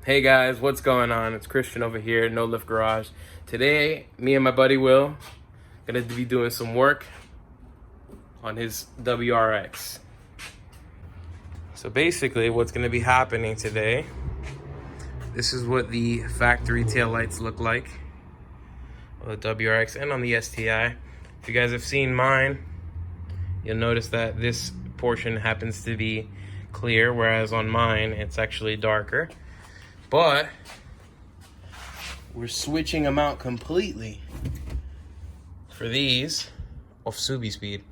Hey guys, what's going on? It's Christian over here at NoLiftGarage. Today, me and my buddy Will gonna be doing some work on his WRX. So basically, what's gonna be happening today, this is what the factory taillights look like on the WRX and on the STI. If you guys have seen mine, you'll notice that this portion happens to be clear, whereas on mine, it's actually darker. But we're switching them out completely for these off SubiSpeed.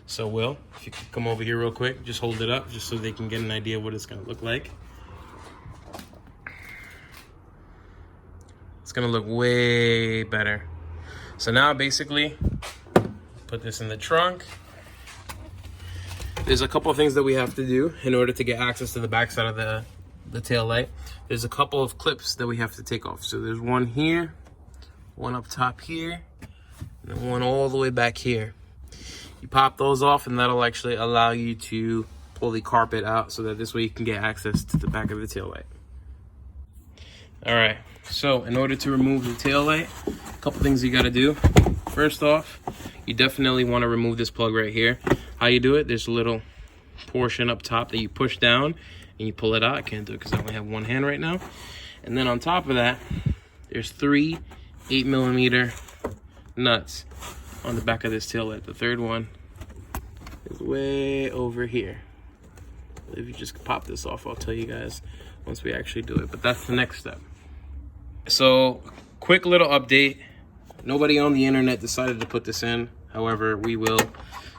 So Will, if you could come over here real quick, just hold it up just so they can get an idea of what it's gonna look like. It's gonna look way better. So now basically, put this in the trunk. There's a couple of things that we have to do in order to get access to the backside of the tail light. There's a couple of clips that we have to take off. So there's one here, one up top here, and then one all the way back here. You pop those off and that'll actually allow you to pull the carpet out so that this way you can get access to the back of the tail light. All right, so in order to remove the tail light, a couple things you gotta do. First off, you definitely wanna remove this plug right here. How you do it, there's a little portion up top that you push down and you pull it out. I can't do it because I only have one hand right now. And then on top of that, there's 3 8mm nuts on the back of this tail light. The third one is way over here. If you just pop this off, I'll tell you guys once we actually do it, but that's the next step. So quick little update. Nobody on the internet decided to put this in. However, we will.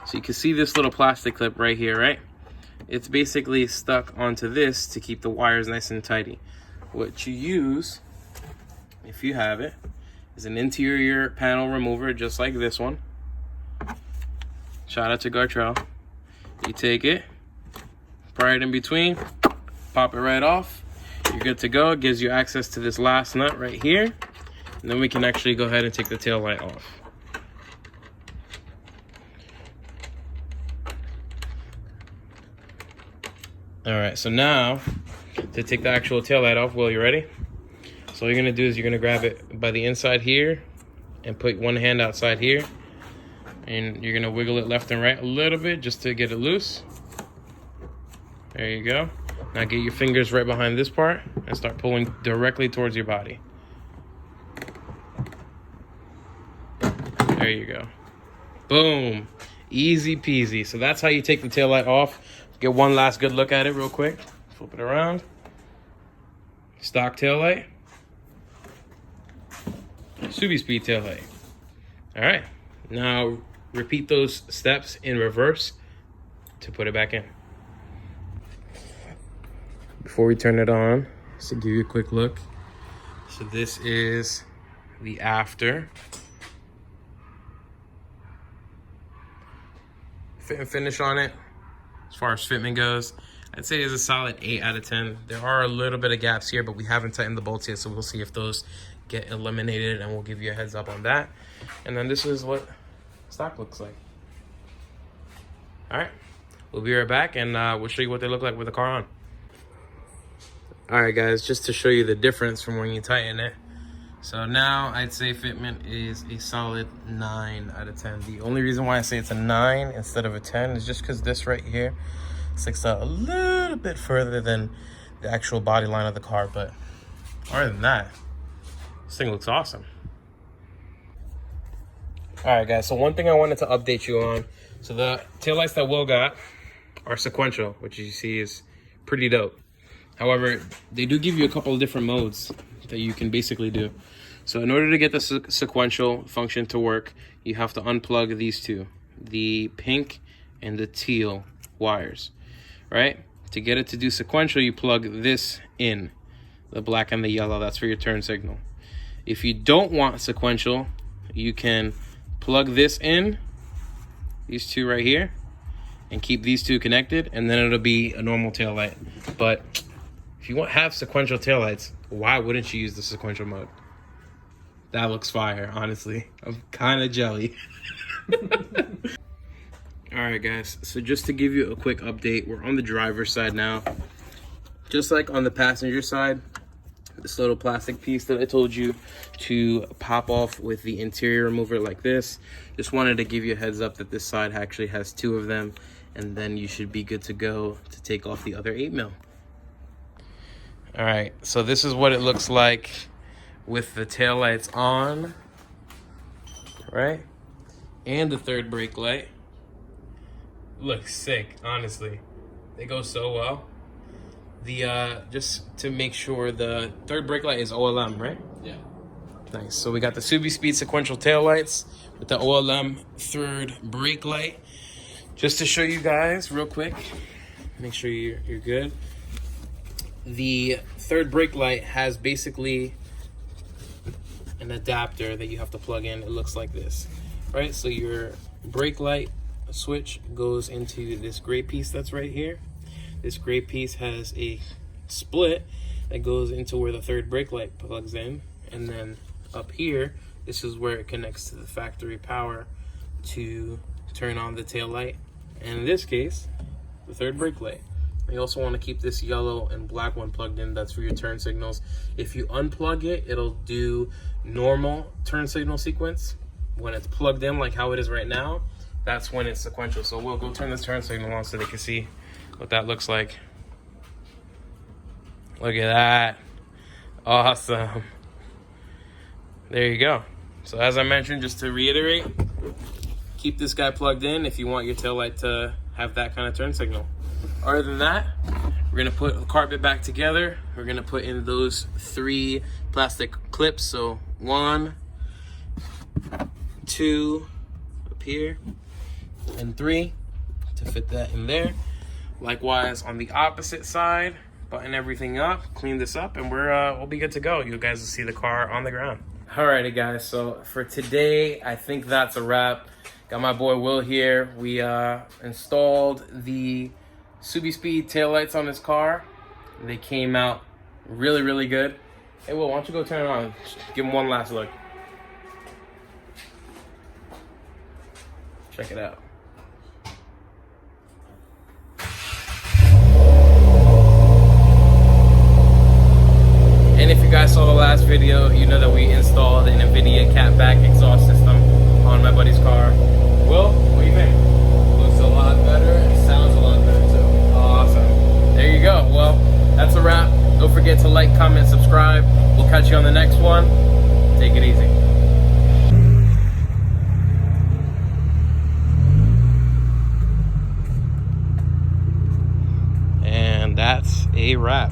So you can see this little plastic clip right here, right? It's basically stuck onto this to keep the wires nice and tidy. What you use, if you have it, is an interior panel remover just like this one. Shout out to Gartrell. You take it, pry it in between, pop it right off. You're good to go. It gives you access to this last nut right here. And then we can actually go ahead and take the tail light off. All right, so now to take the actual tail light off, Will, you ready? So all you're gonna do is you're gonna grab it by the inside here and put one hand outside here. And you're gonna wiggle it left and right a little bit just to get it loose. There you go. Now get your fingers right behind this part and start pulling directly towards your body. There you go. Boom, easy peasy. So that's how you take the tail light off. Get one last good look at it real quick. Flip it around. Stock tail light. SubiSpeed tail light. All right, now repeat those steps in reverse to put it back in. Before we turn it on, just to give you a quick look. So this is the after. Fit and finish on it. As far as fitment goes, I'd say it's a solid 8 out of 10. There are a little bit of gaps here, but we haven't tightened the bolts yet, so we'll see if those get eliminated, and we'll give you a heads up on that. And then this is what stock looks like. All right, we'll be right back, and we'll show you what they look like with the car on. All right, guys, just to show you the difference from when you tighten it. So now I'd say fitment is a solid 9 out of 10. The only reason why I say it's a 9 instead of a 10 is just because this right here sticks out a little bit further than the actual body line of the car. But other than that, this thing looks awesome. All right, guys, so one thing I wanted to update you on. So the taillights that Will got are sequential, which you see is pretty dope. However, they do give you a couple of different modes that you can basically do. So in order to get the sequential function to work, you have to unplug these two, the pink and the teal wires, right? To get it to do sequential, you plug this in, the black and the yellow, that's for your turn signal. If you don't want sequential, you can plug this in, these two right here, and keep these two connected, and then it'll be a normal tail light. But if you have sequential taillights, why wouldn't you use the sequential mode? That looks fire, honestly. I'm kind of jelly. All right, guys, so just to give you a quick update, we're on the driver's side now. Just like on the passenger side, this little plastic piece that I told you to pop off with the interior remover like this. Just wanted to give you a heads up that this side actually has 2 of them, and then you should be good to go to take off the other 8mm. All right, so this is what it looks like with the taillights on, right? And the third brake light. Looks sick, honestly. They go so well. The just to make sure, the third brake light is OLM, right? Yeah. Nice. So we got the SubiSpeed sequential taillights with the OLM third brake light. Just to show you guys real quick, make sure you're good. The third brake light has basically an adapter that you have to plug in. It looks like this, right? So your brake light switch goes into this gray piece that's right here. This gray piece has a split that goes into where the third brake light plugs in, and then up here, this is where it connects to the factory power to turn on the tail light, and in this case, the third brake light. You also want to keep this yellow and black one plugged in. That's for your turn signals. If you unplug it, it'll do normal turn signal sequence. When it's plugged in like how it is right now, that's when it's sequential. So we'll go turn this turn signal on so they can see what that looks like. Look at that. Awesome. There you go. So as I mentioned, just to reiterate, keep this guy plugged in if you want your taillight to have that kind of turn signal. Other than that, we're gonna put the carpet back together. We're gonna put in those 3 plastic clips. So 1, 2 up here, and 3 to fit that in there. Likewise on the opposite side, button everything up, clean this up, and we'll be good to go. You guys will see the car on the ground. Alrighty guys, so for today, I think that's a wrap. Got my boy Will here. We installed the SubiSpeed taillights on this car. They came out really, really good. Hey Will, why don't you go turn it on? Give them one last look. Check it out. And if you guys saw the last video, you know that we installed an NVIDIA catback exhaust system on my buddy's car. Will, what do you think? Looks a lot better and sounds a lot better too. Awesome. There you go. Well, that's a wrap. Don't forget to like, comment, subscribe. We'll catch you on the next one. Take it easy. And that's a wrap.